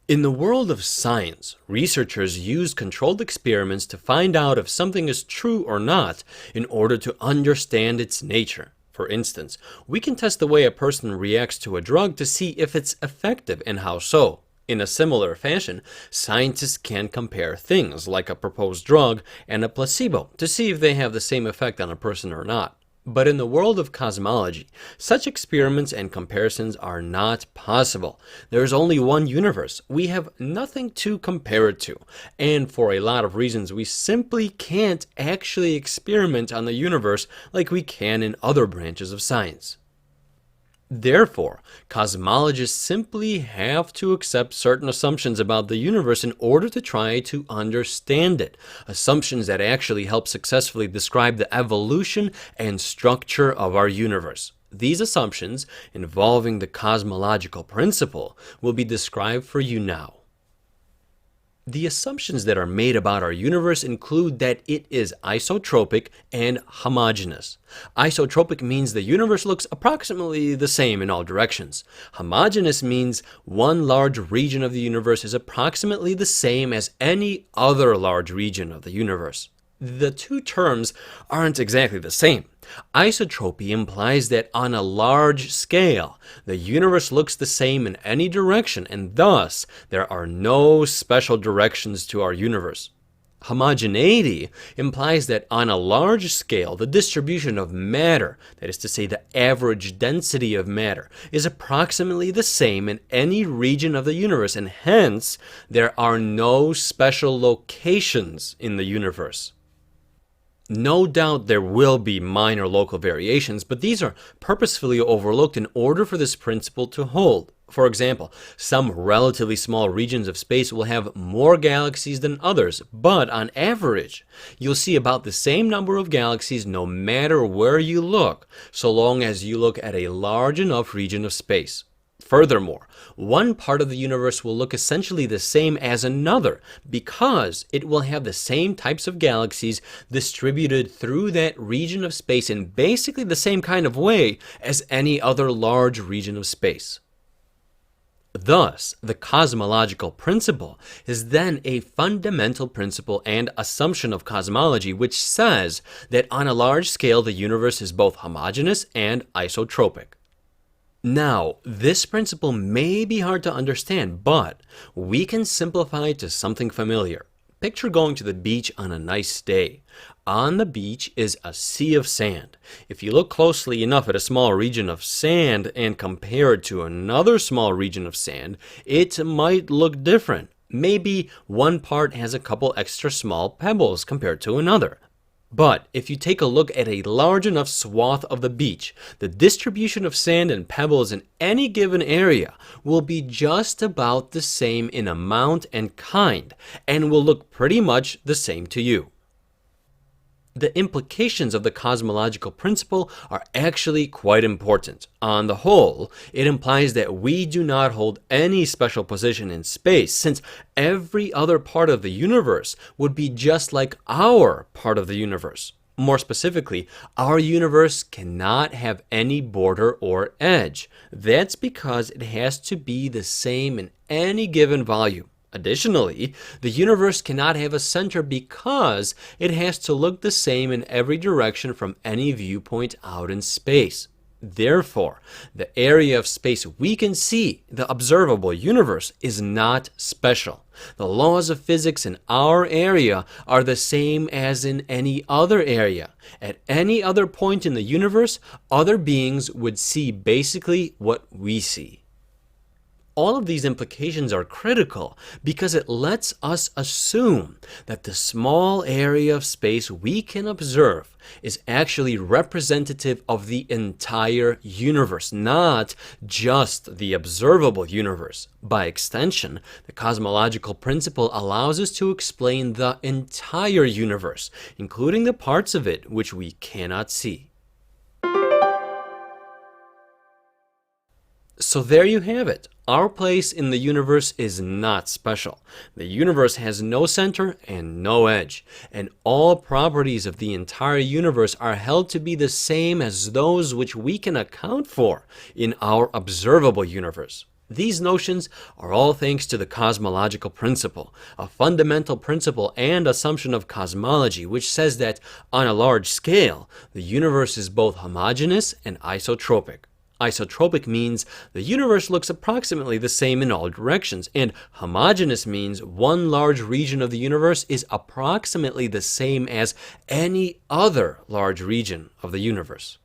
In the world of science, researchers use controlled experiments to find out if something is true or not in order to understand its nature. For instance, we can test the way a person reacts to a drug to see if it's effective and how so. In a similar fashion, scientists can compare things like a proposed drug and a placebo to see if they have the same effect on a person or not. But in the world of cosmology, such experiments and comparisons are not possible. There is only one universe. We have nothing to compare it to. And for a lot of reasons, we simply can't actually experiment on the universe like we can in other branches of science. Therefore, cosmologists simply have to accept certain assumptions about the universe in order to try to understand it. Assumptions that actually help successfully describe the evolution and structure of our universe. These assumptions, involving the cosmological principle, will be described for you now. The assumptions that are made about our universe include that it is isotropic and homogeneous. Isotropic means the universe looks approximately the same in all directions. Homogeneous means one large region of the universe is approximately the same as any other large region of the universe. The two terms aren't exactly the same. Isotropy implies that on a large scale, the universe looks the same in any direction, and thus there are no special directions to our universe. Homogeneity implies that on a large scale, the distribution of matter, that is to say the average density of matter, is approximately the same in any region of the universe, and hence there are no special locations in the universe. No doubt there will be minor local variations, but these are purposefully overlooked in order for this principle to hold. For example, some relatively small regions of space will have more galaxies than others, but on average, you'll see about the same number of galaxies no matter where you look, so long as you look at a large enough region of space. Furthermore, one part of the universe will look essentially the same as another because it will have the same types of galaxies distributed through that region of space in basically the same kind of way as any other large region of space. Thus, the cosmological principle is then a fundamental principle and assumption of cosmology which says that on a large scale the universe is both homogeneous and isotropic. Now, this principle may be hard to understand, but we can simplify it to something familiar. Picture going to the beach on a nice day. On the beach is a sea of sand. If you look closely enough at a small region of sand and compare it to another small region of sand, it might look different. Maybe one part has a couple extra small pebbles compared to another. But if you take a look at a large enough swath of the beach, the distribution of sand and pebbles in any given area will be just about the same in amount and kind, and will look pretty much the same to you. The implications of the cosmological principle are actually quite important. On the whole, it implies that we do not hold any special position in space, since every other part of the universe would be just like our part of the universe. More specifically, our universe cannot have any border or edge. That's because it has to be the same in any given volume. Additionally, the universe cannot have a center because it has to look the same in every direction from any viewpoint out in space. Therefore, the area of space we can see, the observable universe, is not special. The laws of physics in our area are the same as in any other area. At any other point in the universe, other beings would see basically what we see. All of these implications are critical because it lets us assume that the small area of space we can observe is actually representative of the entire universe, not just the observable universe. By extension, the cosmological principle allows us to explain the entire universe, including the parts of it which we cannot see. So there you have it. Our place in the universe is not special. The universe has no center and no edge, and all properties of the entire universe are held to be the same as those which we can account for in our observable universe. These notions are all thanks to the cosmological principle, a fundamental principle and assumption of cosmology, which says that on a large scale, the universe is both homogeneous and isotropic. Isotropic means the universe looks approximately the same in all directions, and homogeneous means one large region of the universe is approximately the same as any other large region of the universe.